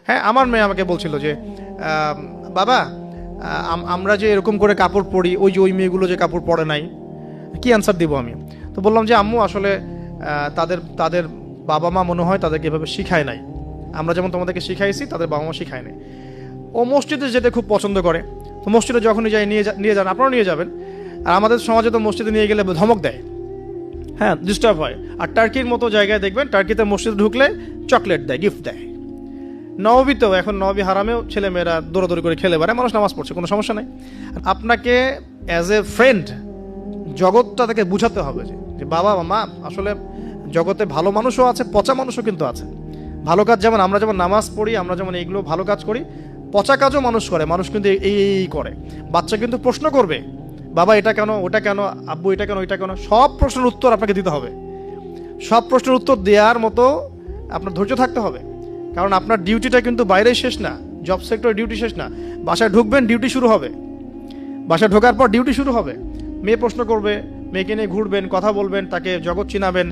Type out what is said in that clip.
হ্যাঁ, আমার মেয়ে আমাকে বলছিল যে বাবা, আমরা যে এরকম করে কাপড় পরি, ওই যে ওই মেয়েগুলো যে কাপড় পরে নাই, কি অ্যান্সার দিব আমি? তো বললাম যে আম্মু আসলে তাদের তাদের বাবা মা মনে হয় তাদেরকে এভাবে শিখায় নাই। আমরা যেমন তোমাদেরকে শিখাইছি, তাদের বাবা মা শিখায় নাই। ও মসজিদে যেতে খুব পছন্দ করে। তো মসজিদে যখনই যাই, নিয়ে যান, আপনারাও নিয়ে যাবেন। আর আমাদের সমাজে তো মসজিদে নিয়ে গেলে ধমক দেয়, হ্যাঁ, ডিস্টার্ব হয়। আর টার্কির মতো জায়গায় দেখবেন, টার্কিতে মসজিদে ঢুকলে চকলেট দেয়, গিফট দেয়। নববীতেও, এখন নবী হারামেও ছেলে মেয়েরা দৌড়াদৌড়ি করে খেলে বেড়ায়, মানুষ নামাজ পড়ছে, কোনো সমস্যা নেই। আপনাকে অ্যাজ এ ফ্রেন্ড জগৎটা তাকে বুঝাতে হবে যে বাবা মা আসলে জগতে ভালো মানুষও আছে, পচা মানুষও কিন্তু আছে। ভালো কাজ যেমন আমরা যেমন নামাজ পড়ি, আমরা যেমন এইগুলো ভালো কাজ করি, পচা কাজও মানুষ করে। মানুষ কিন্তু এই করে। বাচ্চা কিন্তু প্রশ্ন করবে, বাবা এটা কেন, ওটা কেন, আব্বু এটা কেন, ওইটা কেন। সব প্রশ্নের উত্তর আপনাকে দিতে হবে। সব প্রশ্নের উত্তর দেওয়ার মতো আপনার ধৈর্য থাকতে হবে। কারণ আপনার ডিউটিটা কিন্তু বাইরে শেষ না, জব সেক্টরে ডিউটি শেষ না। বাসায় ঢুকবেন, ডিউটি শুরু হবে। বাসায় ঢোকার পর ডিউটি শুরু হবে। মেয়ে প্রশ্ন করবে, মেয়েকে নিয়ে ঘুরবেন, কথা বলবেন, তাকে জগৎ চিনাবেন,